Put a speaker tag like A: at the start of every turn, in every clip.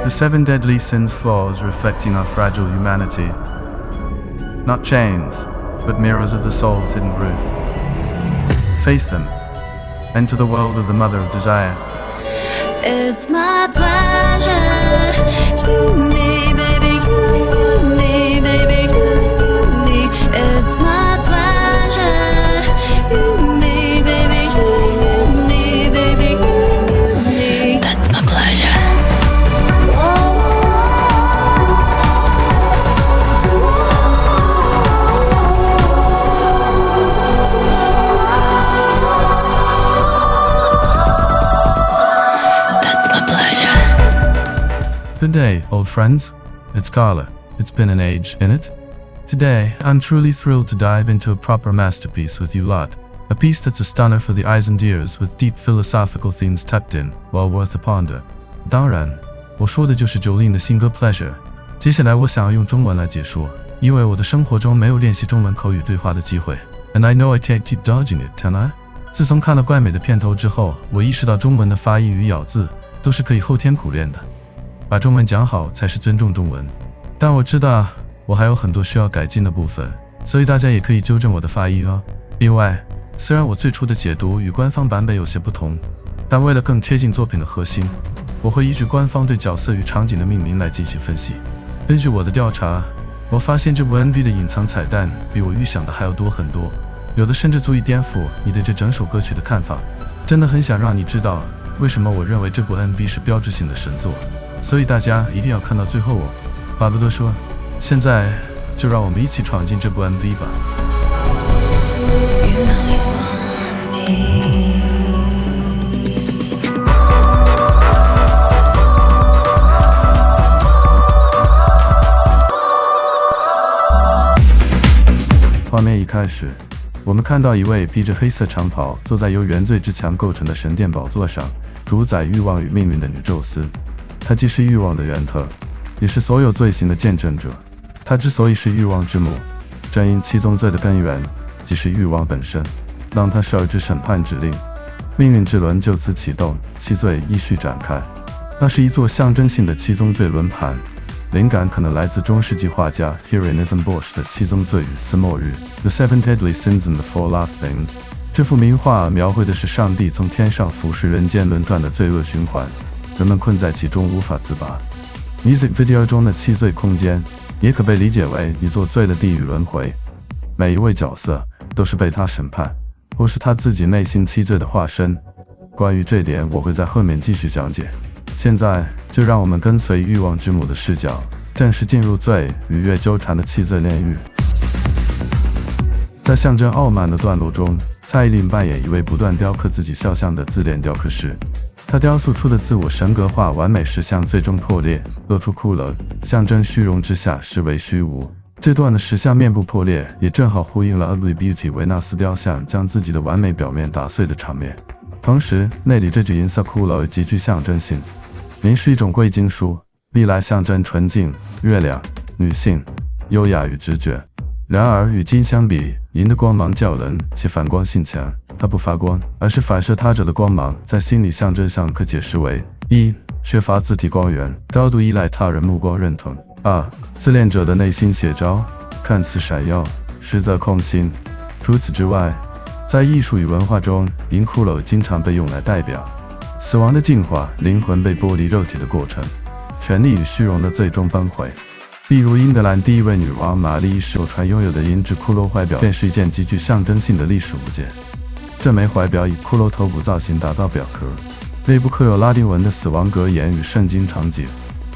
A: The 7 deadly sins flaws reflecting our fragile humanity. Not chains, but mirrors of the soul's hidden truth. Face them. Enter the world of the mother of desire.
B: It's my pleasure. You, me, baby, you, me, baby, you, me. It's my pleasure. You, me, baby, you, me, baby, you, me. That's my pleasure.
A: Good day, old friends. It's Carla. It's been an age, innit? Today, I'm truly thrilled to dive into a proper masterpiece with you lot. A piece that's a stunner for the eyes and ears with deep philosophical themes tucked in, well worth a ponder. 当然，我说的就是 Jolin 的新歌 Pleasure。接下来我想要用中文来解说，因为我的生活中没有练习中文口语对话的机会。And I know I can't keep dodging it, can I? 自从看了怪美的片头之后，我意识到中文的发音与咬字都是可以后天苦练的。把中文讲好才是尊重中文，但我知道我还有很多需要改进的部分，所以大家也可以纠正我的发音哦。另外，虽然我最初的解读与官方版本有些不同，但为了更贴近作品的核心，我会依据官方对角色与场景的命名来进行分析。根据我的调查，我发现这部 MV 的隐藏彩蛋比我预想的还要多很多，有的甚至足以颠覆你对这整首歌曲的看法。真的很想让你知道为什么我认为这部 MV 是标志性的神作。所以大家一定要看到最后哦！话不多说，现在就让我们一起闯进这部 MV 吧。画面一开始，我们看到一位披着黑色长袍，坐在由原罪之墙构成的神殿宝座上，主宰欲望与命运的女宙斯。她既是欲望的源头，也是所有罪行的见证者。她之所以是欲望之母，正因七宗罪的根源即是欲望本身，让她受之审判指令，命运之轮就此启动，七罪依序展开。那是一座象征性的七宗罪轮盘，灵感可能来自中世纪画家 Hieronymus Bosch 的《七宗罪与四末日》The Seven Deadly Sins and the Four Last Things。这幅名画描绘的是上帝从天上俯视人间轮转的罪恶循环。人们困在其中无法自拔。Music video 中的七罪空间也可被理解为一座罪的地狱轮回，每一位角色都是被他审判，或是他自己内心七罪的化身。关于这点，我会在后面继续讲解。现在就让我们跟随欲望之母的视角，正式进入罪与月纠缠的七罪炼狱。在象征傲慢的段落中，蔡依林扮演一位不断雕刻自己肖像的自恋雕刻师。他雕塑出的自我神格化完美石像最终破裂，露出骷髅，象征虚荣之下实为虚无。这段的石像面部破裂，也正好呼应了 Ugly Beauty 维纳斯雕像将自己的完美表面打碎的场面。同时，内里这具银色骷髅极具象征性，银是一种贵金属，历来象征纯净、月亮、女性、优雅与直觉。然而，与金相比，银的光芒较冷且反光性强。它不发光，而是反射他者的光芒，在心理象征上可解释为：一、缺乏自体光源，高度依赖他人目光认同；二、自恋者的内心写照，看似闪耀，实则空心。除此之外，在艺术与文化中，银骷髅经常被用来代表死亡的进化、灵魂被剥离肉体的过程、权力与虚荣的最终崩溃。例如，英格兰第一位女王玛丽一世所传拥有的银质骷髅怀表，便是一件极具象征性的历史物件。这枚怀表以骷髅头部造型打造表壳，内部刻有拉丁文的死亡格言与圣经场景，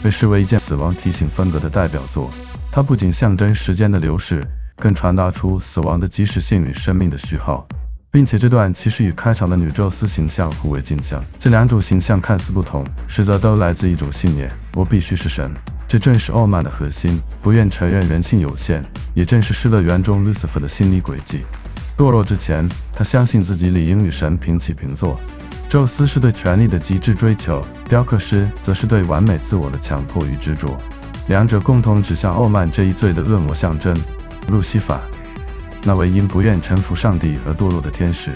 A: 被视为一件死亡提醒风格的代表作。它不仅象征时间的流逝，更传达出死亡的即时性与生命的序号，并且这段其实与开场的女宙斯形象互为镜像。这两种形象看似不同，实则都来自一种信念：我必须是神。这正是傲慢的核心，不愿承认人性有限，也正是失乐园中 Lucifer 的心理轨迹。堕落之前，他相信自己理应与神平起平坐。宙斯是对权力的极致追求，雕刻师则是对完美自我的强迫与执着。两者共同指向傲慢这一罪的恶魔象征路西法，那位因不愿臣服上帝而堕落的天使。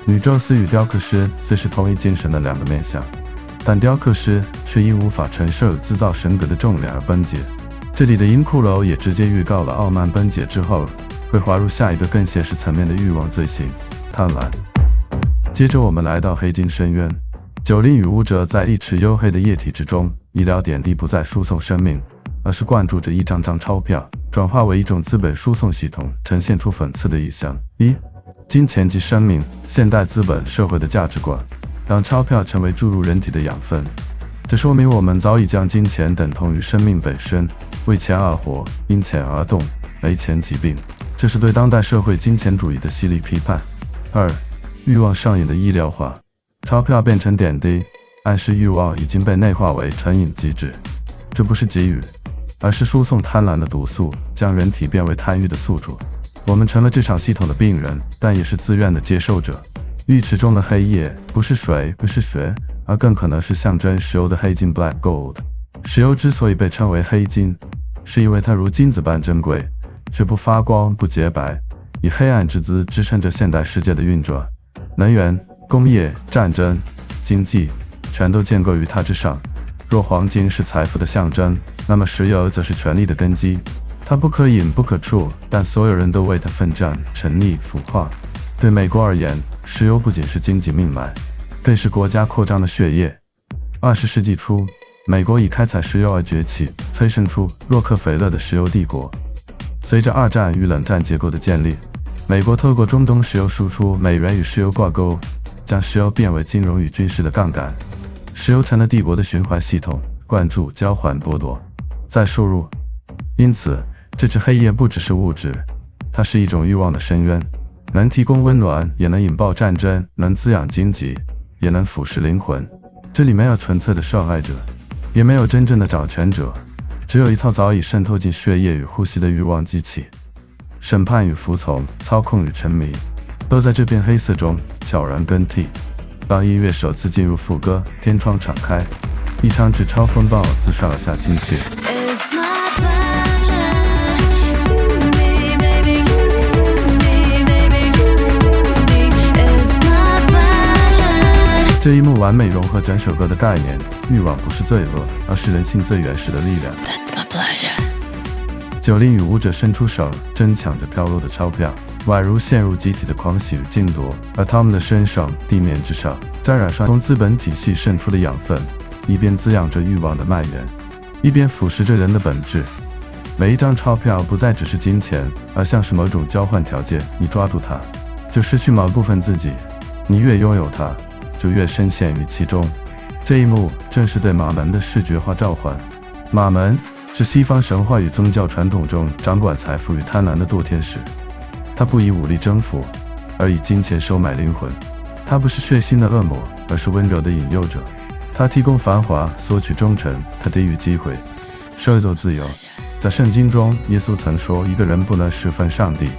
A: 女宙斯与雕刻师虽是同一精神的两个面向，但雕刻师却因无法承受制造神格的重量而崩解。这里的银骷髅也直接预告了傲慢崩解之后会滑入下一个更现实层面的欲望罪行——贪婪。接着我们来到黑金深渊，九令与巫者在一池黝黑的液体之中，医疗点滴不再输送生命，而是灌注着一张张钞票，转化为一种资本输送系统，呈现出讽刺的意象：金钱即生命，现代资本社会的价值观，让钞票成为注入人体的养分。这说明我们早已将金钱等同于生命本身，为钱而活，因钱而动，没钱疾病。这是对当代社会金钱主义的犀利批判。2. 欲望上瘾的医疗化，钞票变成点滴，暗示欲望已经被内化为成瘾机制。这不是给予，而是输送贪婪的毒素，将人体变为贪欲的宿主。我们成了这场系统的病人，但也是自愿的接受者。浴池中的黑液不是水，不是血，而更可能是象征石油的黑金 （Black Gold）。石油之所以被称为黑金，是因为它如金子般珍贵，却不发光、不洁白，以黑暗之姿支撑着现代世界的运转。能源、工业、战争、经济，全都建构于它之上。若黄金是财富的象征，那么石油则是权力的根基。它不可饮不可触，但所有人都为它奋战、沉溺、腐化。对美国而言，石油不仅是经济命脉，更是国家扩张的血液。20世纪初，美国以开采石油而崛起，催生出洛克菲勒的石油帝国。随着二战与冷战结构的建立，美国透过中东石油输出，美元与石油挂钩，将石油变为金融与军事的杠杆。石油成了帝国的循环系统，灌注、交换、剥夺，再输入。因此，这只黑夜不只是物质，它是一种欲望的深渊，能提供温暖，也能引爆战争，能滋养荆棘，也能腐蚀灵魂。这里没有纯粹的受害者，也没有真正的掌权者，只有一套早已渗透进血液与呼吸的欲望机器。审判与服从，操控与沉迷，都在这片黑色中悄然更替。当音乐首次进入副歌，天窗敞开，一场纸钞风暴自上而下倾泻。
B: It's my pleasure. You me, baby, you me, baby, you me. It's my pleasure.
A: 这一幕完美融合整首歌的概念，欲望不是罪恶，而是人性最原始的力量。
B: That's my pleasure.
A: 九令与舞者伸出手，争抢着飘落的钞票，宛如陷入集体的狂喜与竞夺，而他们的身上、地面之上，沾染上从资本体系渗出的养分，一边滋养着欲望的蔓延，一边腐蚀着人的本质。每一张钞票不再只是金钱，而像是某种交换条件，你抓住它，就失去某部分自己；你越拥有它，就越深陷于其中。这一幕正是对马门的视觉化召唤。马门是西方神话与宗教传统中掌管财富与贪婪的堕天使，他不以武力征服，而以金钱收买灵魂。他不是血腥的恶魔，而是温柔的引诱者。他提供繁华，索取忠诚；他给予机会，收走自由。在圣经中，耶稣曾说，一个人不能侍奉上帝，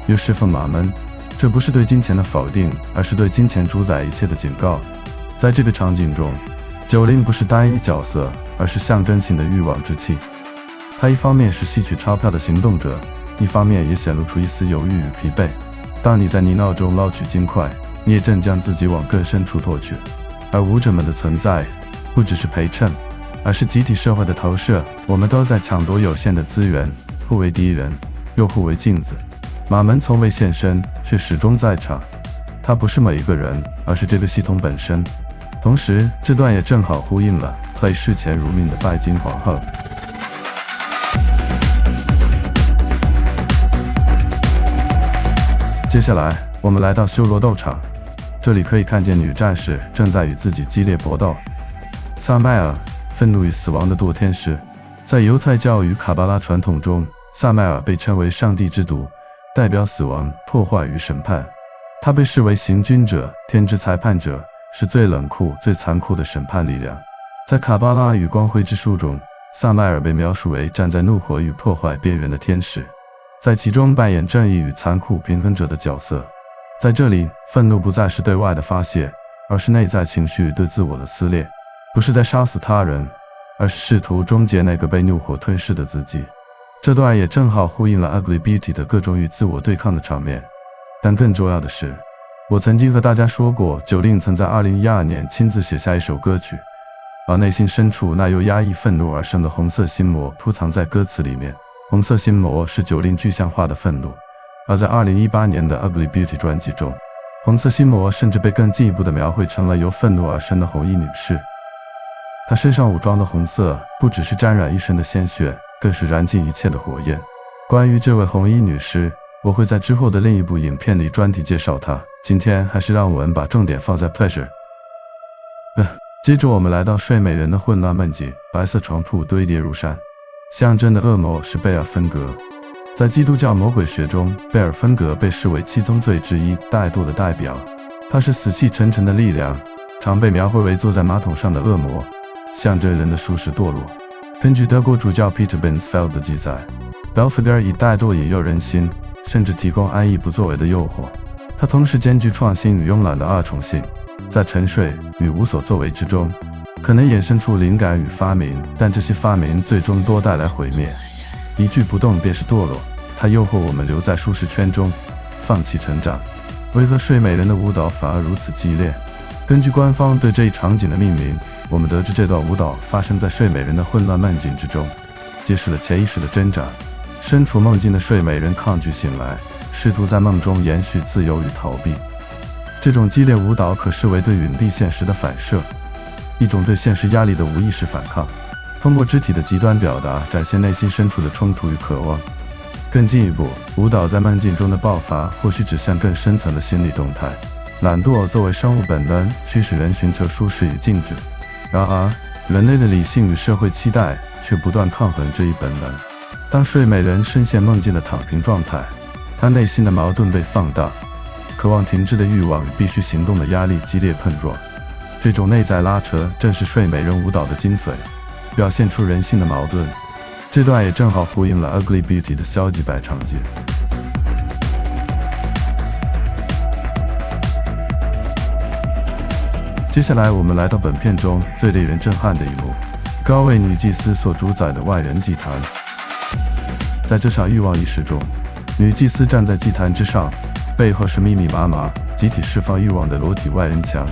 A: 又侍奉马门。这不是对金钱的否定，而是对金钱主宰一切的警告。在这个场景中，九令不是单一角色，而是象征性的欲望之气。他一方面是吸取钞票的行动者，一方面也显露出一丝犹豫与疲惫。当你在泥淖中捞取金块，你也正将自己往更深处拖去。而舞者们的存在不只是陪衬，而是集体社会的投射。我们都在抢夺有限的资源，互为敌人，又互为镜子。马门从未现身，却始终在场。他不是每一个人，而是这个系统本身。同时，这段也正好呼应了Play视钱如命的拜金皇后。接下来，我们来到修罗斗场，这里可以看见女战士正在与自己激烈搏斗。萨麦尔，愤怒与死亡的堕天使，在犹太教与卡巴拉传统中，萨麦尔被称为上帝之毒，代表死亡、破坏与审判。他被视为行军者、天之裁判者，是最冷酷、最残酷的审判力量。在卡巴拉与光辉之书中，萨麦尔被描述为站在怒火与破坏边缘的天使，在其中扮演正义与残酷平衡者的角色。在这里，愤怒不再是对外的发泄，而是内在情绪对自我的撕裂，不是在杀死他人，而是试图终结那个被怒火吞噬的自己。这段也正好呼应了 Ugly Beauty 的各种与自我对抗的场面。但更重要的是，我曾经和大家说过，九令曾在2012年亲自写下一首歌曲，而内心深处那由压抑愤怒而生的红色心魔突藏在歌词里面。红色心魔是9令具象化的愤怒，而在2018年的 Ugly Beauty 专辑中，红色心魔甚至被更进一步地描绘成了由愤怒而生的红衣女士。她身上武装的红色不只是沾染一身的鲜血，更是燃尽一切的火焰。关于这位红衣女士，我会在之后的另一部影片里专题介绍她。今天还是让我们把重点放在 Pleasure。接着我们来到睡美人的混乱梦境，白色床铺堆叠如山，象征的恶魔是贝尔芬格。在基督教魔鬼学中，贝尔芬格被视为7宗罪之一，怠惰的代表。他是死气沉沉的力量，常被描绘为坐在马桶上的恶魔，象征人的舒适堕落。根据德国主教 Peter Binsfeld 的记载， Belphegor 以怠惰引诱人心，甚至提供安逸不作为的诱惑。他同时兼具创新与慵懒的二重性，在沉睡与无所作为之中，可能衍生出灵感与发明，但这些发明最终多带来毁灭。一句不动便是堕落，它诱惑我们留在舒适圈中，放弃成长。为何睡美人的舞蹈反而如此激烈？根据官方对这一场景的命名，我们得知这段舞蹈发生在睡美人的混乱梦境之中，揭示了潜意识的挣扎。身处梦境的睡美人抗拒醒来，试图在梦中延续自由与逃避。这种激烈舞蹈可视为对隐蔽现实的反射，一种对现实压力的无意识反抗，通过肢体的极端表达展现内心深处的冲突与渴望。更进一步，舞蹈在梦境中的爆发或许指向更深层的心理动态。懒惰作为生物本能，驱使人寻求舒适与静止。然而，人类的理性与社会期待却不断抗衡这一本能。当睡美人深陷梦境的躺平状态，她内心的矛盾被放大，渴望停滞的欲望与必须行动的压力激烈碰撞。这种内在拉扯正是睡美人舞蹈的精髓，表现出人性的矛盾。这段也正好呼应了 Ugly Beauty 的消极白场景。接下来我们来到本片中最令人震撼的一幕，高位女祭司所主宰的万人祭坛。在这场欲望仪式中，女祭司站在祭坛之上，背后是密密麻麻集体释放欲望的裸体万人墙。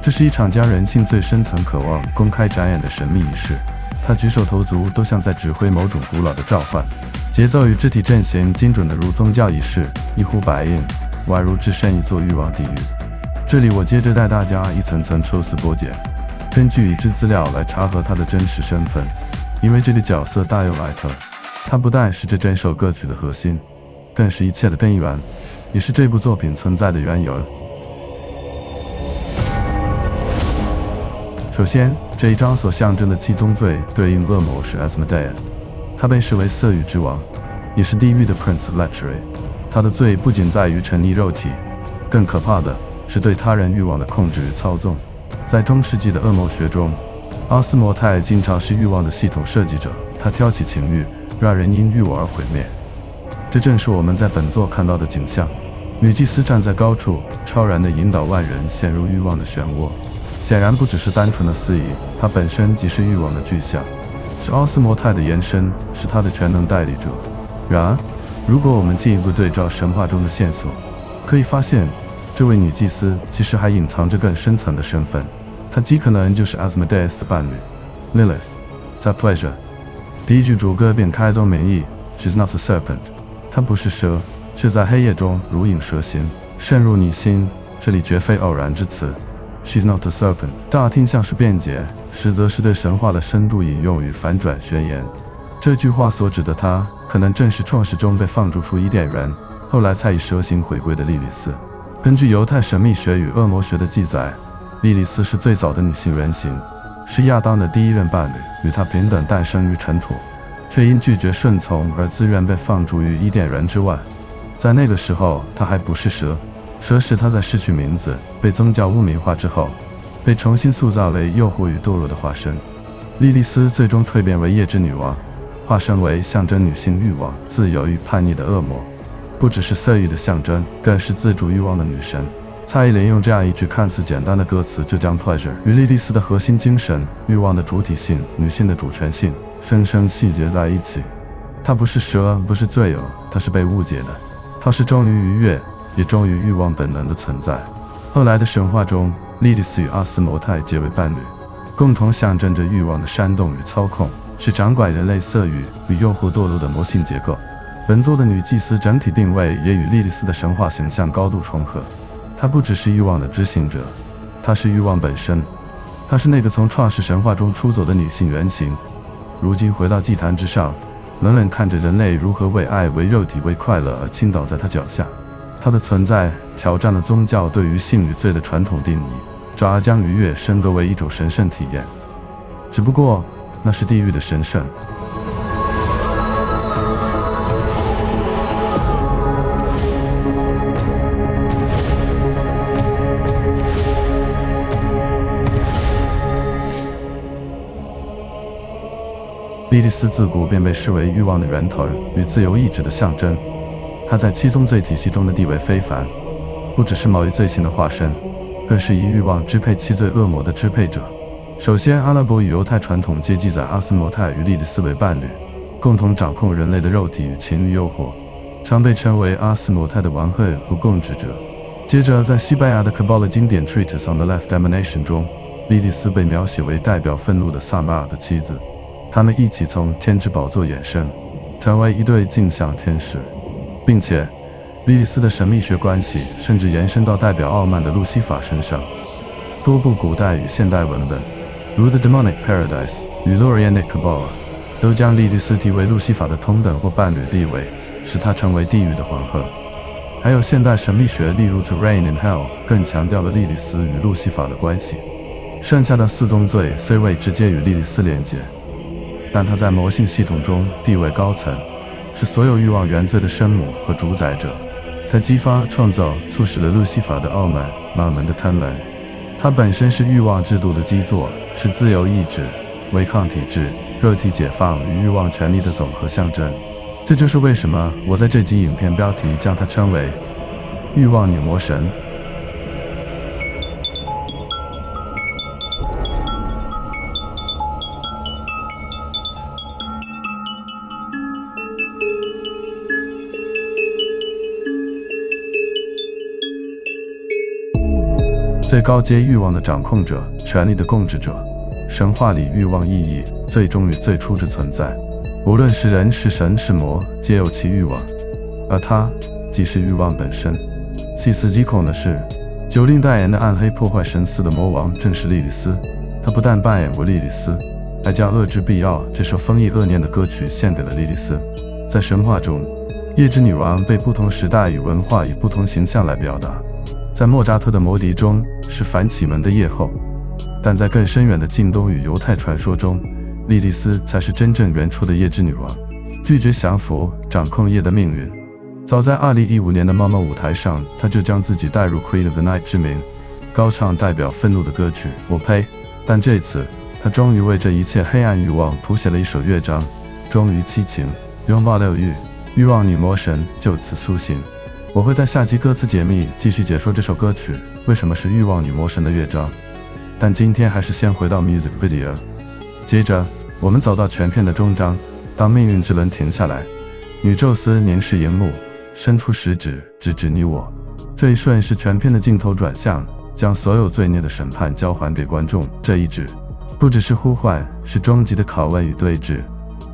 A: 这是一场将人性最深层渴望公开展演的神秘仪式。她举手投足都像在指挥某种古老的召唤，节奏与肢体阵型精准的如宗教仪式，一呼百应，宛如置身一座欲望地狱。这里我接着带大家一层层抽丝剥茧，根据已知资料来查核她的真实身份，因为这个角色大有来头。她不但是这整首歌曲的核心，更是一切的根源，也是这部作品存在的缘由。首先，这一章所象征的7宗罪对应恶魔是 Asmodeus， 他被视为色欲之王，也是地狱的 Prince of Lechery。他的罪不仅在于沉溺肉体，更可怕的是对他人欲望的控制与操纵。在中世纪的恶魔学中，阿斯摩泰经常是欲望的系统设计者，他挑起情欲，让人因欲望而毁灭。这正是我们在本作看到的景象。女祭司站在高处，超然地引导万人陷入欲望的漩涡。显然不只是单纯的司仪，她本身即是欲望的具象，是奥斯摩泰的延伸，是他的全能代理者。然而，如果我们进一步对照神话中的线索，可以发现，这位女祭司其实还隐藏着更深层的身份，她极可能就是 Asmodeus 的伴侣 Lilith。在 Pleasure 第一句主歌便开宗明义 ，She's not a serpent， 她不是蛇，却在黑夜中如影蛇行，渗入你心。这里绝非偶然之词。She's not a serpent， 乍听像是辩解，实则是对神话的深度引用与反转宣言。这句话所指的她，可能正是创世中被放逐出伊甸园，后来才以蛇形回归的莉莉丝。根据犹太神秘学与恶魔学的记载，莉莉丝是最早的女性原型，是亚当的第一任伴侣，与他平等诞生于尘土，却因拒绝顺从而自愿被放逐于伊甸园之外。在那个时候，她还不是蛇。蛇使她在失去名字、被宗教污名化之后，被重新塑造为诱惑与堕落的化身。莉莉丝最终蜕变为夜之女王，化身为象征女性欲望、自由与叛逆的恶魔，不只是色欲的象征，更是自主欲望的女神。蔡依林用这样一句看似简单的歌词，就将 Pleasure 与莉莉丝的核心精神、欲望的主体性、女性的主权性深深细节在一起。她不是蛇，不是罪友，她是被误解的，她是忠于愉悦，也忠于欲望本能的存在。后来的神话中，莉莉丝与阿斯摩泰结为伴侣，共同象征着欲望的煽动与操控，是掌管人类色欲与诱惑堕落的魔性结构。本作的女祭司整体定位也与莉莉丝的神话形象高度重合，她不只是欲望的执行者，她是欲望本身，她是那个从创世神话中出走的女性原型，如今回到祭坛之上，冷冷看着人类如何为爱、为肉体、为快乐而倾倒在她脚下。她的存在挑战了宗教对于性与罪的传统定义，转而将愉悦升格为一种神圣体验，只不过那是地狱的神圣。莉莉丝自古便被视为欲望的源头与自由意志的象征，她在七宗罪体系中的地位非凡，不只是某一罪行的化身，更是以欲望支配七罪恶魔的支配者。首先，阿拉伯与犹太传统皆记载阿斯摩泰与莉莉丝为伴侣，共同掌控人类的肉体与情欲诱惑，常被称为阿斯摩泰的王后和共治者。接着，在西班牙的科巴勒经典 Treatise on the Left Emanation 中，莉莉丝被描写为代表愤怒的萨马尔的妻子，他们一起从天之宝座衍生，成为一对镜像天使，并且莉莉丝的神秘学关系甚至延伸到代表傲慢的路西法身上。多部古代与现代文本，如 The Demonic Paradise 与 Lorianic Cabal， 都将莉莉丝提为路西法的同等或伴侣地位，使她成为地狱的皇后。还有现代神秘学，例如 To Reign in Hell， 更强调了莉莉丝与路西法的关系。剩下的四宗罪虽未直接与莉莉丝连结，但她在魔性系统中地位高层，是所有欲望原罪的生母和主宰者。她激发、创造、促使了路西法的傲慢、马门的贪婪。她本身是欲望制度的基座，是自由意志、违抗体制、肉体解放与欲望权利的总和象征。这就是为什么我在这集影片标题将她称为欲望女魔神。最高阶欲望的掌控者，权力的控制者。神话里欲望意义最终与最初之存在，无论是人是神是魔，皆有其欲望，而他即是欲望本身。细思极恐的是，九令代言的暗黑破坏神似的魔王正是莉莉丝。他不但扮演过莉莉丝，还将《恶之必要》这首丰溢恶念的歌曲献给了莉莉丝。在神话中，夜之女王被不同时代与文化以不同形象来表达。在莫扎特的《魔笛》中是反启蒙的夜后，但在更深远的近东与犹太传说中，莉莉丝才是真正原初的夜之女王，拒绝降服，掌控夜的命运。早在2015年的 MoMA 舞台上，她就将自己带入 Queen of the Night 之名，高唱代表愤怒的歌曲。我呸！但这次，她终于为这一切黑暗欲望谱写了一首乐章，忠于七情，拥抱六欲，欲望女魔神就此苏醒。我会在下集歌词解密继续解说这首歌曲为什么是欲望女魔神的乐章，但今天还是先回到 music video。 接着我们走到全片的终章，当命运之轮停下来，女宙斯凝视荧幕，伸出食指直指你我。这一瞬是全片的镜头转向，将所有罪孽的审判交还给观众。这一指不只是呼唤，是终极的拷问与对峙。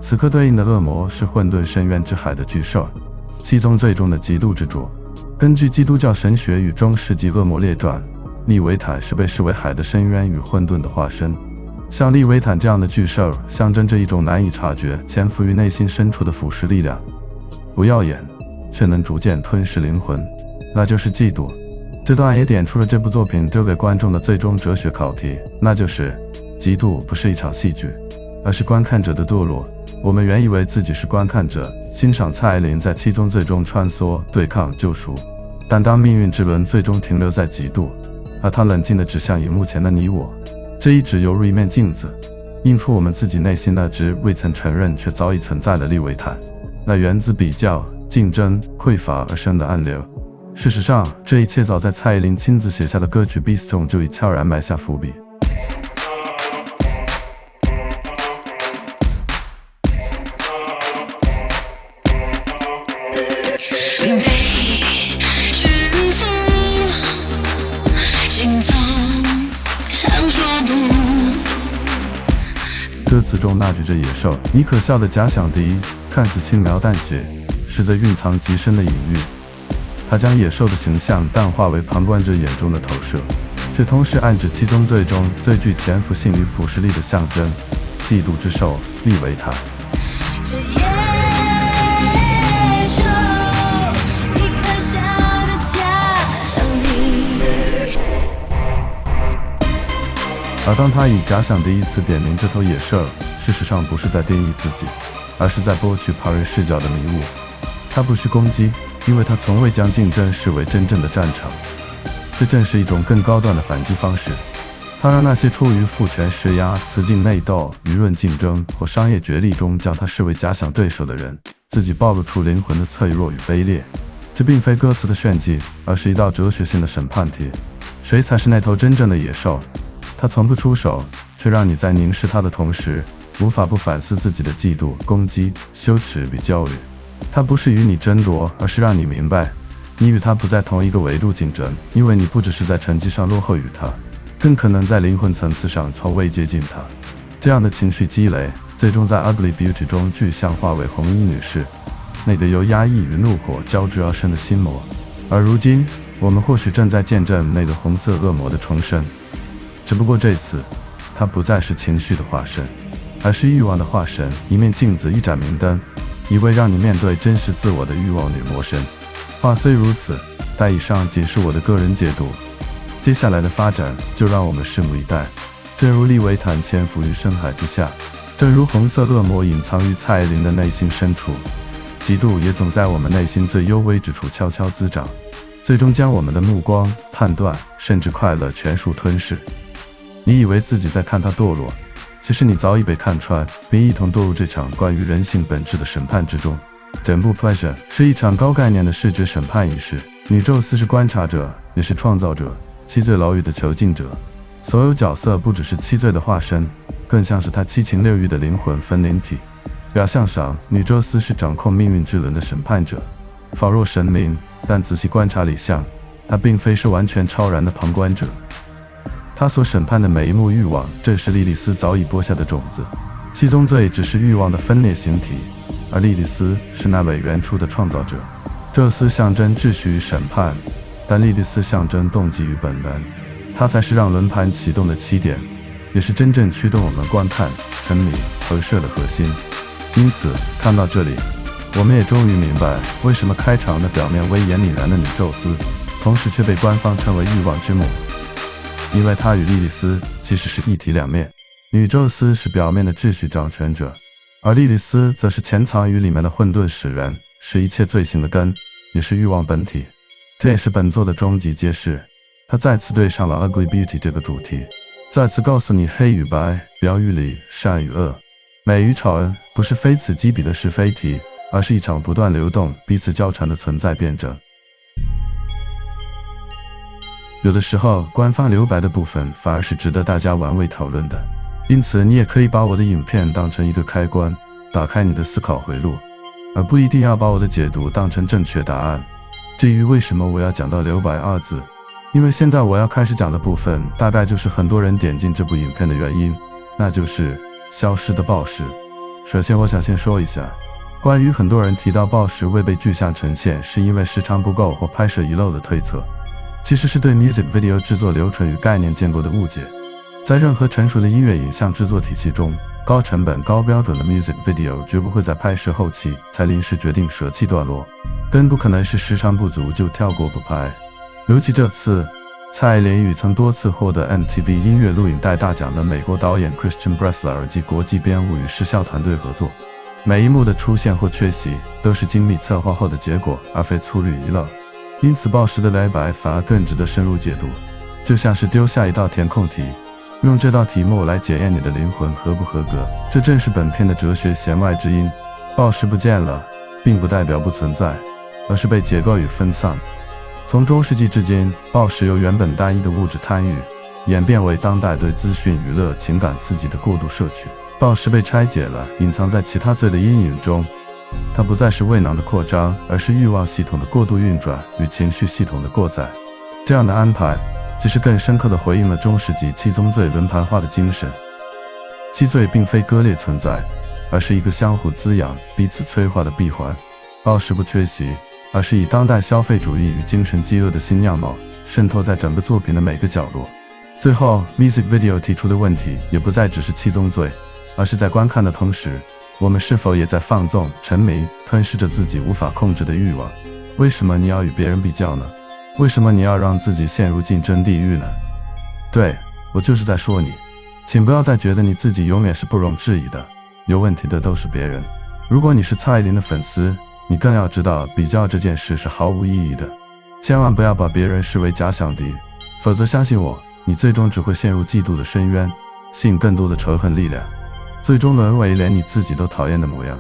A: 此刻对应的恶魔是混沌深渊之海的巨兽，七宗罪中的极度之主。根据基督教神学与中世纪恶魔列传，利维坦是被视为海的深渊与混沌的化身。像利维坦这样的巨兽，象征着一种难以察觉、潜伏于内心深处的腐蚀力量，不耀眼，却能逐渐吞噬灵魂，那就是嫉妒。这段也点出了这部作品丢给观众的最终哲学考题，那就是嫉妒不是一场戏剧，而是观看者的堕落。我们原以为自己是观看者，欣赏蔡依林在七宗罪中穿梭对抗救赎，但当命运之轮最终停留在嫉妒，而它冷静地指向荧幕前的你我，这一指犹如一面镜子，映出我们自己内心那只未曾承认却早已存在的利维坦，那源自比较、竞争、匮乏而生的暗流。事实上，这一切早在蔡依林亲自写下的歌曲《Beastone》就已悄然埋下伏笔。
B: 心脏像说不
A: 词中纳举着野兽，你可笑的假想敌，看似轻描淡写，实则蕴藏极深的隐喻。他将野兽的形象淡化为旁观者眼中的投射，却同时暗指七宗罪中最具潜伏性与腐蚀力的象征——嫉妒之兽利维坦。
B: 这野兽，你可笑的假想敌。
A: 而当他以假想敌一词点名这头野兽，事实上不是在定义自己，而是在剥去旁人视角的迷雾。他不需攻击，因为他从未将竞争视为真正的战场。这正是一种更高端的反击方式。他让那些出于父权施压、雌竞内斗、舆论竞争或商业角力中将他视为假想对手的人，自己暴露出灵魂的脆弱与卑劣。这并非歌词的炫技，而是一道哲学性的审判题。谁才是那头真正的野兽？他从不出手，却让你在凝视他的同时，无法不反思自己的嫉妒、攻击、羞耻与焦虑。他不是与你争夺，而是让你明白，你与他不在同一个维度竞争，因为你不只是在成绩上落后于他，更可能在灵魂层次上从未接近他。这样的情绪积累，最终在 Ugly Beauty 中具象化为红衣女士，那个由压抑与怒火交织而生的心魔。而如今，我们或许正在见证那个红色恶魔的重生。只不过这次，它不再是情绪的化身，而是欲望的化身。一面镜子，一盏明灯，一位让你面对真实自我的欲望女魔神。话虽如此，但以上仅是我的个人解读。接下来的发展，就让我们拭目以待。正如利维坦潜伏于深海之下，正如红色恶魔隐藏于蔡依林的内心深处，嫉妒也总在我们内心最幽微之处悄悄滋长，最终将我们的目光、判断，甚至快乐全数吞噬。你以为自己在看他堕落，其实你早已被看穿，并一同堕入这场关于人性本质的审判之中。整部 Pleasure 是一场高概念的视觉审判仪式，女宙斯是观察者，也是创造者，七罪牢狱的囚禁者。所有角色不只是七罪的化身，更像是他七情六欲的灵魂分灵体。表象上，女宙斯是掌控命运之轮的审判者，仿若神明，但仔细观察里象，她并非是完全超然的旁观者。他所审判的每一幕欲望，正是莉莉丝早已播下的种子。七宗罪只是欲望的分裂形体，而莉莉丝是那位原初的创造者。宙斯象征秩序与审判，但莉莉丝象征动机与本能。它才是让轮盘启动的起点，也是真正驱动我们观看、沉迷、投射的核心。因此，看到这里，我们也终于明白，为什么开场的表面威严凛然的女宙斯，同时却被官方称为欲望之母。因为她与莉莉丝其实是一体两面，女宙斯是表面的秩序掌权者，而莉莉丝则是潜藏于里面的混沌使然，是一切罪行的根，也是欲望本体。这也是本作的终极揭示，它再次对上了 Ugly Beauty 这个主题，再次告诉你黑与白，标语里善与恶，美与丑，不是非此即彼的是非题，而是一场不断流动、彼此交缠的存在辩证。有的时候，官方留白的部分反而是值得大家玩味讨论的。因此，你也可以把我的影片当成一个开关，打开你的思考回路，而不一定要把我的解读当成正确答案。至于为什么我要讲到留白二字，因为现在我要开始讲的部分，大概就是很多人点进这部影片的原因，那就是消失的宝石。首先，我想先说一下，关于很多人提到宝石未被具象呈现，是因为时长不够或拍摄遗漏的推测。其实是对 music video 制作流程与概念建构的误解。在任何成熟的音乐影像制作体系中，高成本、高标准的 music video 绝不会在拍摄后期才临时决定舍弃段落，更不可能是时长不足就跳过不拍。尤其这次，蔡依林与曾多次获得 MTV 音乐录影带大奖的美国导演 Christian Bressler 及国际编舞与视效团队合作，每一幕的出现或缺席都是精密策划后的结果，而非粗略遗漏。因此，宝石的留白反而更值得深入解读，就像是丢下一道填空题，用这道题目来检验你的灵魂合不合格。这正是本片的哲学弦外之音。宝石不见了，并不代表不存在，而是被解构与分散。从中世纪至今，宝石由原本单一的物质贪欲，演变为当代对资讯、娱乐、情感刺激的过度摄取。宝石被拆解了，隐藏在其他罪的阴影中。它不再是胃囊的扩张，而是欲望系统的过度运转与情绪系统的过载。这样的安排，其实更深刻地回应了中世纪七宗罪轮盘化的精神。七罪并非割裂存在，而是一个相互滋养、彼此催化的闭环。暴食不缺席，而是以当代消费主义与精神饥饿的新样貌渗透在整个作品的每个角落。最后 ，music video 提出的问题也不再只是七宗罪，而是在观看的同时，我们是否也在放纵、沉迷、吞噬着自己无法控制的欲望？为什么你要与别人比较呢？为什么你要让自己陷入竞争地狱呢？对，我就是在说你，请不要再觉得你自己永远是不容置疑的，有问题的都是别人。如果你是蔡依林的粉丝，你更要知道比较这件事是毫无意义的，千万不要把别人视为假想敌，否则相信我，你最终只会陷入嫉妒的深渊，吸引更多的仇恨力量，最终沦为连你自己都讨厌的模样。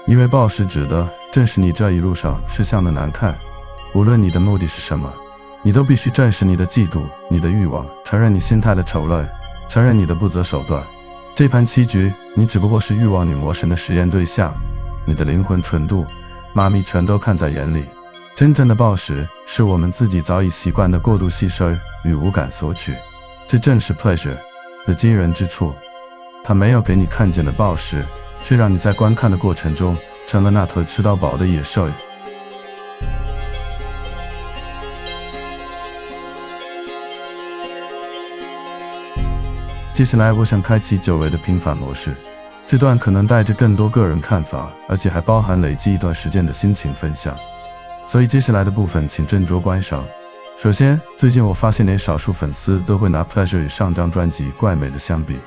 A: 因为暴食指的正是你这一路上吃相的难看。无论你的目的是什么，你都必须正视你的嫉妒、你的欲望，承认你心态的丑陋，承认你的不择手段。这盘棋局，你只不过是欲望女魔神的实验对象，你的灵魂纯度、妈咪全都看在眼里。真正的暴食，是我们自己早已习惯的过度牺牲与无感索取，这正是 pleasure 的惊人之处。它没有给你看见的暴食，却让你在观看的过程中成了那头吃到饱的野兽。接下来我想开启久违的平反模式，这段可能带着更多个人看法，而且还包含累积一段时间的心情分享，所以接下来的部分请斟酌观赏。首先，最近我发现连少数粉丝都会拿 Pleasure 与上张专辑《怪美的》相比，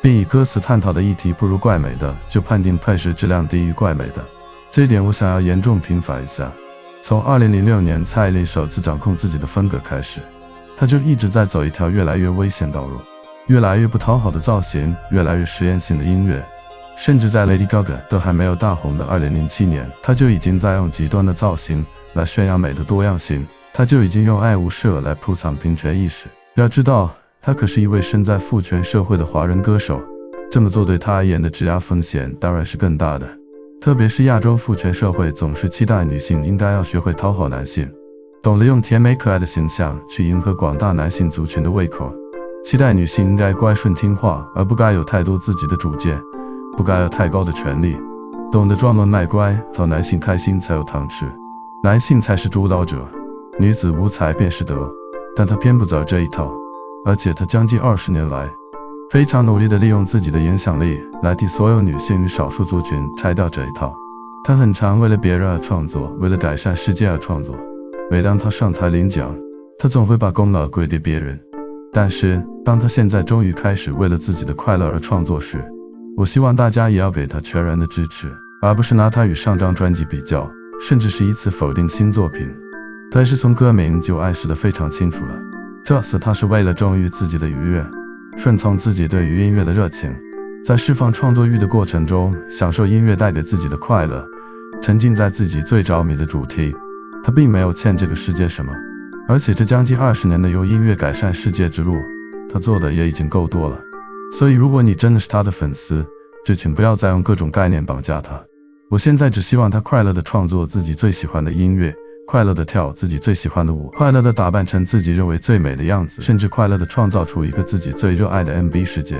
A: 并以歌词探讨的议题不如怪美的就判定 Pleasure 质量低于怪美的，这一点我想要严重平反一下。从2006年蔡依林首次掌控自己的风格开始，她就一直在走一条越来越危险道路，越来越不讨好的造型，越来越实验性的音乐，甚至在 Lady Gaga 都还没有大红的2007年，她就已经在用极端的造型来宣扬美的多样性，她就已经用爱无赦来铺藏平权意识。要知道，她可是一位身在父权社会的华人歌手，这么做对她而言的质押风险当然是更大的。特别是亚洲父权社会总是期待女性应该要学会讨好男性，懂得用甜美可爱的形象去迎合广大男性族群的胃口，期待女性应该乖顺听话，而不该有太多自己的主见，不该有太高的权利，懂得装萌卖乖，讨男性开心才有糖吃，男性才是主导者，女子无才便是德。但她偏不走这一套，而且她将近20年来非常努力地利用自己的影响力来替所有女性与少数族群拆掉这一套。她很常为了别人而创作，为了改善世界而创作。每当她上台领奖，她总会把功劳归给别人。但是当她现在终于开始为了自己的快乐而创作时，我希望大家也要给她全然的支持，而不是拿她与上张专辑比较，甚至是以此否定新作品。她是从歌名就暗示得非常清楚了，这次她是为了忠于自己的愉悦，顺从自己对于音乐的热情，在释放创作欲的过程中，享受音乐带给自己的快乐，沉浸在自己最着迷的主题。她并没有欠这个世界什么，而且这将近20年的用音乐改善世界之路，她做的也已经够多了。所以如果你真的是她的粉丝，就请不要再用各种概念绑架她。我现在只希望她快乐地创作自己最喜欢的音乐，快乐地跳自己最喜欢的舞，快乐地打扮成自己认为最美的样子，甚至快乐地创造出一个自己最热爱的 MV 世界。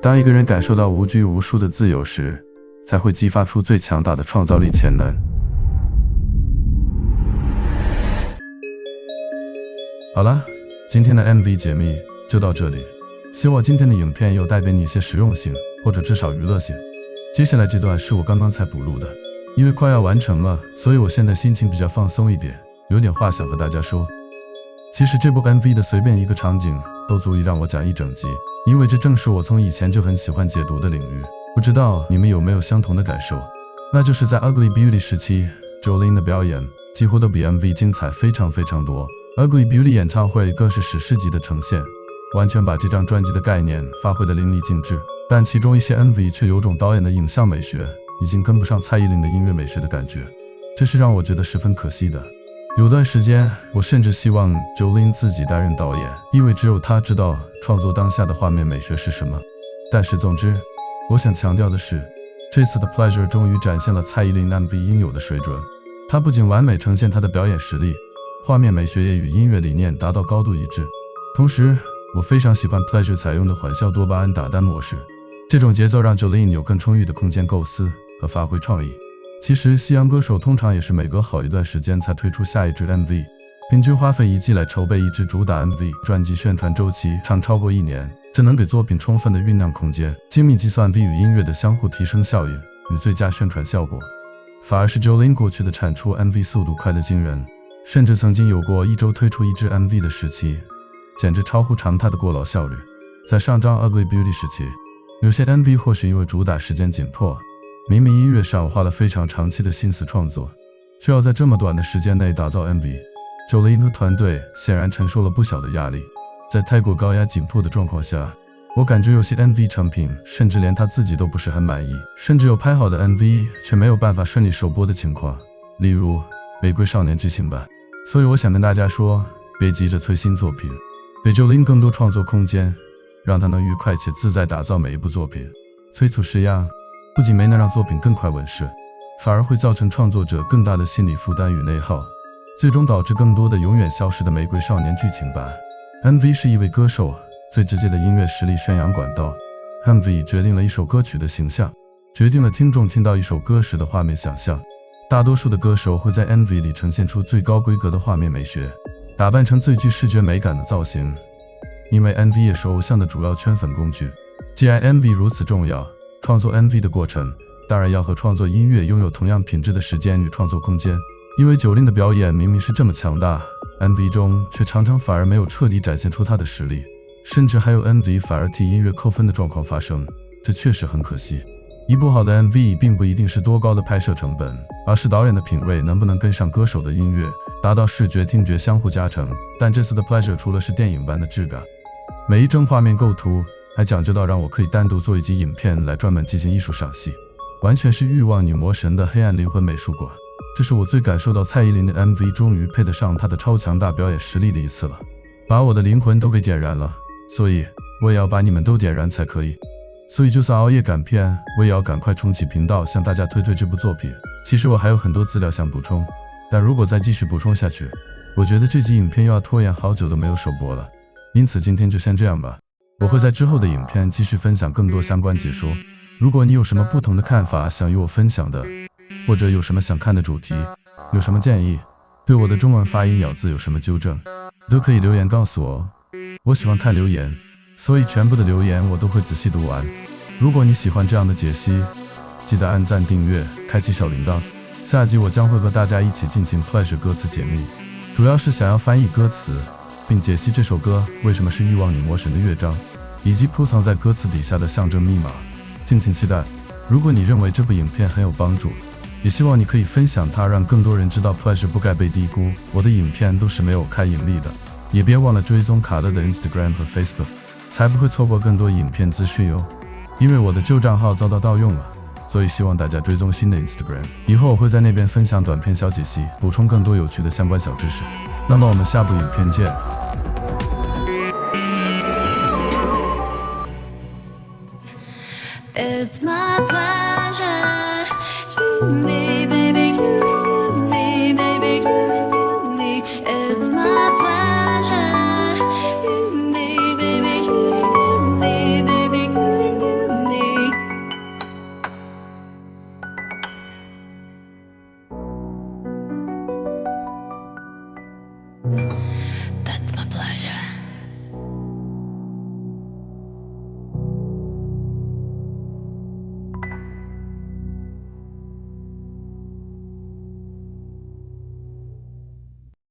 A: 当一个人感受到无拘无束的自由时，才会激发出最强大的创造力潜能。好了，今天的 MV 解密就到这里，希望今天的影片有带给你一些实用性，或者至少娱乐性。接下来这段是我刚刚才补录的，因为快要完成了，所以我现在心情比较放松一点，有点话想和大家说。其实这部 MV 的随便一个场景都足以让我讲一整集，因为这正是我从以前就很喜欢解读的领域。不知道你们有没有相同的感受，那就是在 Ugly Beauty 时期 Jolin 的表演几乎都比 MV 精彩非常多， Ugly Beauty 演唱会更是史诗级的呈现，完全把这张专辑的概念发挥得淋漓尽致，但其中一些 MV 却有种导演的影像美学已经跟不上蔡依林的音乐美学的感觉，这是让我觉得十分可惜的。有段时间我甚至希望 Jolin 自己担任导演，因为只有他知道创作当下的画面美学是什么。但是总之，我想强调的是，这次的 Pleasure 终于展现了蔡依林 MV 应有的水准，她不仅完美呈现她的表演实力，画面美学也与音乐理念达到高度一致。同时我非常喜欢 Pleasure 采用的缓效多巴胺打单模式，这种节奏让 Jolin 有更充裕的空间构思和发挥创意。其实西洋歌手通常也是每隔好一段时间才推出下一支 MV， 平均花费1季来筹备一支主打 MV， 专辑宣传周期长超过1年，这能给作品充分的酝酿空间，精密计算 MV 与音乐的相互提升效应与最佳宣传效果。反而是 Jolin 过去的产出 MV 速度快得惊人，甚至曾经有过1周推出一支 MV 的时期，简直超乎常态的过劳效率。在上张 Ugly Beauty 时期，有些 MV 或许因为主打时间紧迫，明明音乐上花了非常长期的心思创作，却要在这么短的时间内打造 MV， Jolin 和团队显然承受了不小的压力。在太过高压紧迫的状况下，我感觉有些 MV 成品甚至连他自己都不是很满意，甚至有拍好的 MV 却没有办法顺利首播的情况，例如《玫瑰少年剧情版》。所以我想跟大家说，别急着催新作品，给 Jolin 更多创作空间，让他能愉快且自在打造每一部作品。催促施压不仅没能让作品更快问世，反而会造成创作者更大的心理负担与内耗，最终导致更多的永远消失的玫瑰少年剧情版。MV 是一位歌手最直接的音乐实力宣扬管道， MV 决定了一首歌曲的形象，决定了听众听到一首歌时的画面想象。大多数的歌手会在 MV 里呈现出最高规格的画面美学，打扮成最具视觉美感的造型，因为 MV 也是偶像的主要圈粉工具。既然 MV 如此重要，创作 MV 的过程当然要和创作音乐拥有同样品质的时间与创作空间。因为Jolin的表演明明是这么强大， MV 中却常常反而没有彻底展现出他的实力，甚至还有 MV 反而替音乐扣分的状况发生，这确实很可惜。一部好的 MV 并不一定是多高的拍摄成本，而是导演的品味能不能跟上歌手的音乐，达到视觉听觉相互加成。但这次的 Pleasure 除了是电影般的质感，每一帧画面构图还讲究到让我可以单独做一集影片来专门进行艺术赏析，完全是欲望女魔神的黑暗灵魂美术馆。这是我最感受到蔡依林的 MV 终于配得上她的超强大表演实力的一次了，把我的灵魂都给点燃了，所以我也要把你们都点燃才可以。所以就算熬夜赶片，我也要赶快重启频道向大家推这部作品。其实我还有很多资料想补充，但如果再继续补充下去，我觉得这集影片又要拖延好久都没有首播了。因此今天就先这样吧，我会在之后的影片继续分享更多相关解说。如果你有什么不同的看法想与我分享的，或者有什么想看的主题，有什么建议，对我的中文发音咬字有什么纠正，都可以留言告诉我哦。我喜欢看留言，所以全部的留言我都会仔细读完。如果你喜欢这样的解析，记得按赞订阅，开启小铃铛。下集我将会和大家一起进行 Pleasure 歌词解密，主要是想要翻译歌词，并解析这首歌为什么是欲望女魔神的乐章，以及铺藏在歌词底下的象征密码。敬请期待。如果你认为这部影片很有帮助，也希望你可以分享它，让更多人知道 Pleasure 不该被低估。我的影片都是没有开盈利的，也别忘了追踪卡乐的 Instagram 和 Facebook， 才不会错过更多影片资讯哟。因为我的旧账号遭到盗用了，所以希望大家追踪新的 Instagram， 以后我会在那边分享短片小解析，补充更多有趣的相关小知识。那么我们下部影片见。
B: It's my pleasure, you made